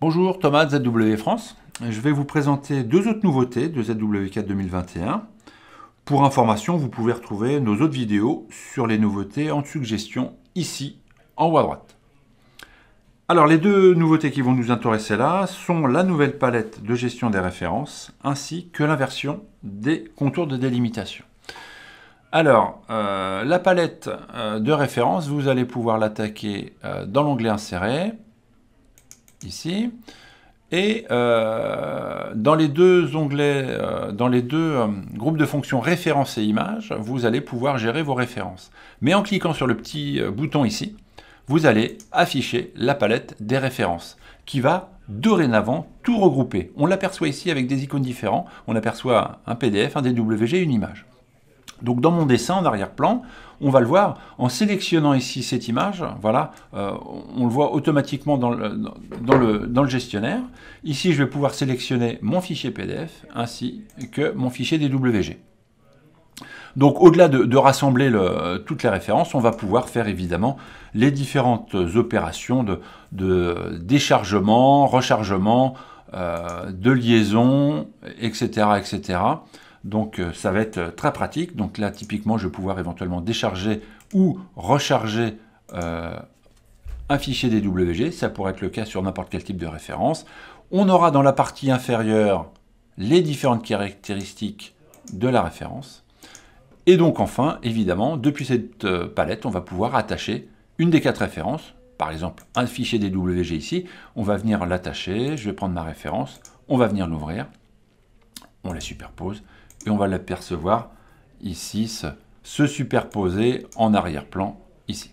Bonjour, Thomas de ZW France. Je vais vous présenter deux autres nouveautés de ZW4 2021. Pour information, vous pouvez retrouver nos autres vidéos sur les nouveautés en suggestion ici en haut à droite. Alors les deux nouveautés qui vont nous intéresser là sont la nouvelle palette de gestion des références ainsi que l'inversion des contours de délimitation. Alors, la palette de référence, vous allez pouvoir l'attaquer dans l'onglet Insérer, ici, et dans les deux onglets, groupes de fonctions références et images, vous allez pouvoir gérer vos références. Mais en cliquant sur le petit bouton ici, vous allez afficher la palette des références, qui va dorénavant tout regrouper. On l'aperçoit ici avec des icônes différents, on aperçoit un PDF, un DWG, une image. Donc dans mon dessin en arrière-plan, on va le voir en sélectionnant ici cette image, voilà, on le voit automatiquement dans le gestionnaire. Ici, je vais pouvoir sélectionner mon fichier PDF ainsi que mon fichier DWG. Donc au-delà de rassembler toutes les références, on va pouvoir faire évidemment les différentes opérations de déchargement, rechargement, de liaison, etc., etc. Donc ça va être très pratique. Donc là, typiquement, je vais pouvoir éventuellement décharger ou recharger un fichier DWG. Ça pourrait être le cas sur n'importe quel type de référence. On aura dans la partie inférieure les différentes caractéristiques de la référence. Et donc enfin, évidemment, depuis cette palette, on va pouvoir attacher une des quatre références. Par exemple, un fichier DWG ici. On va venir l'attacher. Je vais prendre ma référence. On va venir l'ouvrir. On la superpose. Et on va l'apercevoir ici, se superposer en arrière-plan ici.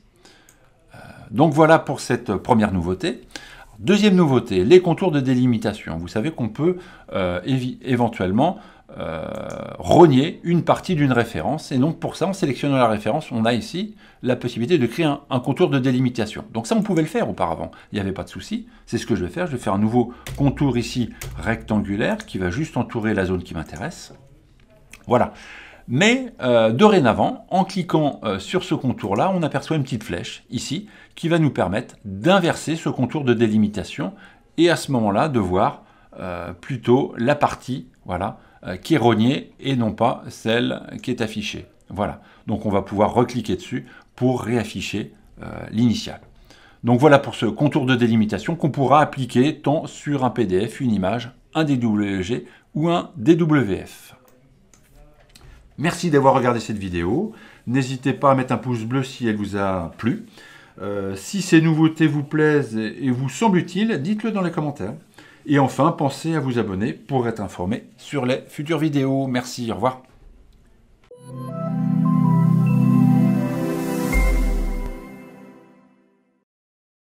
Donc voilà pour cette première nouveauté. Deuxième nouveauté, les contours de délimitation. Vous savez qu'on peut éventuellement rogner une partie d'une référence. Et donc pour ça, en sélectionnant la référence, on a ici la possibilité de créer un contour de délimitation. Donc ça, on pouvait le faire auparavant. Il n'y avait pas de souci. C'est ce que je vais faire. Je vais faire un nouveau contour ici rectangulaire qui va juste entourer la zone qui m'intéresse. Voilà. Mais dorénavant, en cliquant sur ce contour-là, on aperçoit une petite flèche ici qui va nous permettre d'inverser ce contour de délimitation et à ce moment-là de voir plutôt la partie voilà, qui est rognée et non pas celle qui est affichée. Voilà. Donc on va pouvoir recliquer dessus pour réafficher l'initiale. Donc voilà pour ce contour de délimitation qu'on pourra appliquer tant sur un PDF, une image, un DWG ou un DWF. Merci d'avoir regardé cette vidéo. N'hésitez pas à mettre un pouce bleu si elle vous a plu. Si ces nouveautés vous plaisent et vous semblent utiles, dites-le dans les commentaires. Et enfin, pensez à vous abonner pour être informé sur les futures vidéos. Merci, au revoir.